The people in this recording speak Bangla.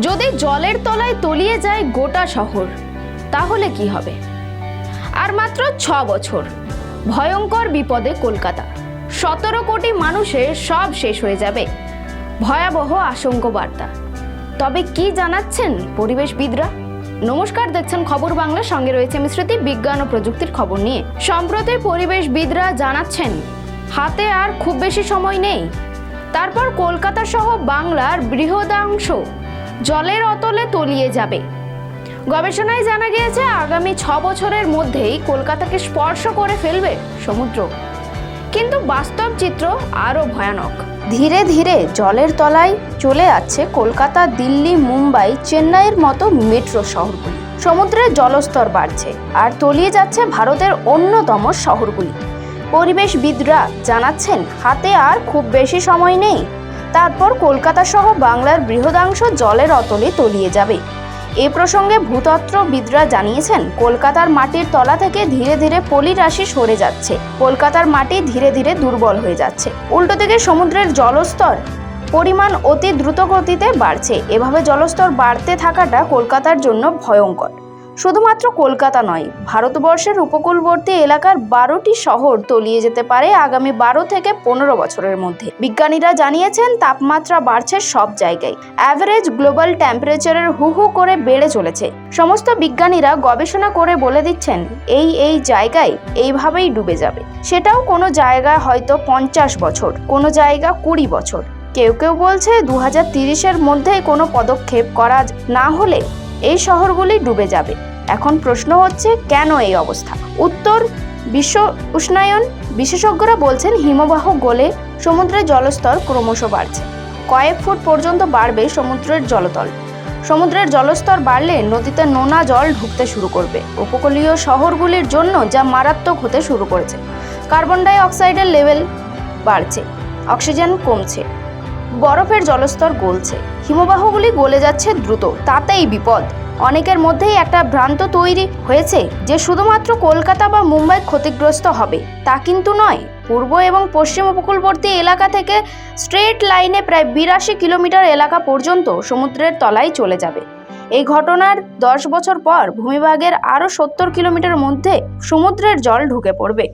যদি জলের তলায় তলিয়ে যায় গোটা শহর, তাহলে কি হবে? আর মাত্র 6 বছর, ভয়ঙ্কর বিপদে কলকাতা। 17 কোটি মানুষের সব শেষ হয়ে যাবে, ভয়াবহ আশঙ্কা বার্তা। তবে কি জানাচ্ছেন পরিবেশবিদরা? নমস্কার, দেখছেন খবর বাংলা, সঙ্গে রয়েছে আমি স্মৃতি। বিজ্ঞান ও প্রযুক্তির খবর নিয়ে সম্প্রতি পরিবেশবিদরা জানাচ্ছেন হাতে আর খুব বেশি সময় নেই। তারপর কলকাতা সহ বাংলার বৃহদাংশ জলের অতলে তলিয়ে যাবে। গবেষণায় জানা গিয়েছে আগামী 6 বছরের মধ্যেই কলকাতাকে স্পর্শ করে ফেলবে সমুদ্র। কিন্তু বাস্তব চিত্র আরো ভয়ানক। ধীরে ধীরে জলের তলায় চলে যাচ্ছে কলকাতা, দিল্লি, মুম্বাই, চেন্নাইয়ের মতো মেট্রো শহরগুলি। সমুদ্রের জলস্তর বাড়ছে আর তলিয়ে যাচ্ছে ভারতের অন্যতম শহরগুলি। পরিবেশবিদরা জানাচ্ছেন হাতে আর খুব বেশি সময় নেই। তারপর কলকাতা সহ বাংলার বৃহদাংশ জলের অতলে তলিয়ে যাবে। এ প্রসঙ্গে ভূতত্ত্ববিদরা জানিয়েছেন কলকাতার মাটির তলা থেকে ধীরে ধীরে পলি রাশি সরে যাচ্ছে। কলকাতার মাটি ধীরে ধীরে দুর্বল হয়ে যাচ্ছে। উল্টো দিকে সমুদ্রের জলস্তর পরিমাণ অতি দ্রুত গতিতে বাড়ছে। এভাবে জলস্তর বাড়তে থাকাটা কলকাতার জন্য ভয়ঙ্কর। শুধুমাত্র কলকাতা নয়, ভারতবর্ষের উপকূলবর্তী এলাকার 12টি শহর তলিয়ে যেতে পারে আগামী 12 থেকে 15 বছরের মধ্যে। বিজ্ঞানীরা জানিয়েছেন তাপমাত্রা বাড়ছে সব জায়গায়। অ্যাভারেজ গ্লোবাল টেম্পারেচারের হু হু করে বেড়ে চলেছে। সমস্ত বিজ্ঞানীরা গবেষণা করে বলে দিচ্ছেন এই জায়গায় এইভাবেই ডুবে যাবে। সেটাও কোনো জায়গায় হয়তো 50 বছর, কোনো জায়গা 20 বছর। কেউ কেউ বলছে 2030-এর মধ্যে কোনো পদক্ষেপ করা না হলে এই শহরগুলি ডুবে যাবে। এখন প্রশ্ন হচ্ছে, কেন এই অবস্থা? উত্তর, বিশ্ব উষ্ণায়ন। বিশেষজ্ঞরা বলছেন হিমবাহ গলে সমুদ্রের জলস্তর ক্রমশ বাড়ছে। কয়েক ফুট পর্যন্ত বাড়বে সমুদ্রের জলতল। সমুদ্রের জলস্তর বাড়লে নদীতে নোনা জল ঢুকতে শুরু করবে। উপকূলীয় শহরগুলির জন্য যা মারাত্মক হতে শুরু করেছে। কার্বন ডাই অক্সাইডের লেভেল বাড়ছে, অক্সিজেন কমছে, বরফের জলস্তর গলছে, হিমবাহগুলি গলে যাচ্ছে দ্রুত। তাতেই বিপদ। অনেকের মধ্যেই একটা ভ্রান্ত তৈরি হয়েছে যে শুধুমাত্র কলকাতা বা মুম্বাই ক্ষতিগ্রস্ত হবে। তা কিন্তু নয়। পূর্ব এবং পশ্চিম উপকূলবর্তী এলাকা থেকে স্ট্রেট লাইনে প্রায় 82 কিলোমিটার এলাকা পর্যন্ত সমুদ্রের তলায় চলে যাবে। এই ঘটনার 10 বছর পর ভূমিভাগের আরও 70 কিলোমিটার মধ্যে সমুদ্রের জল ঢুকে পড়বে।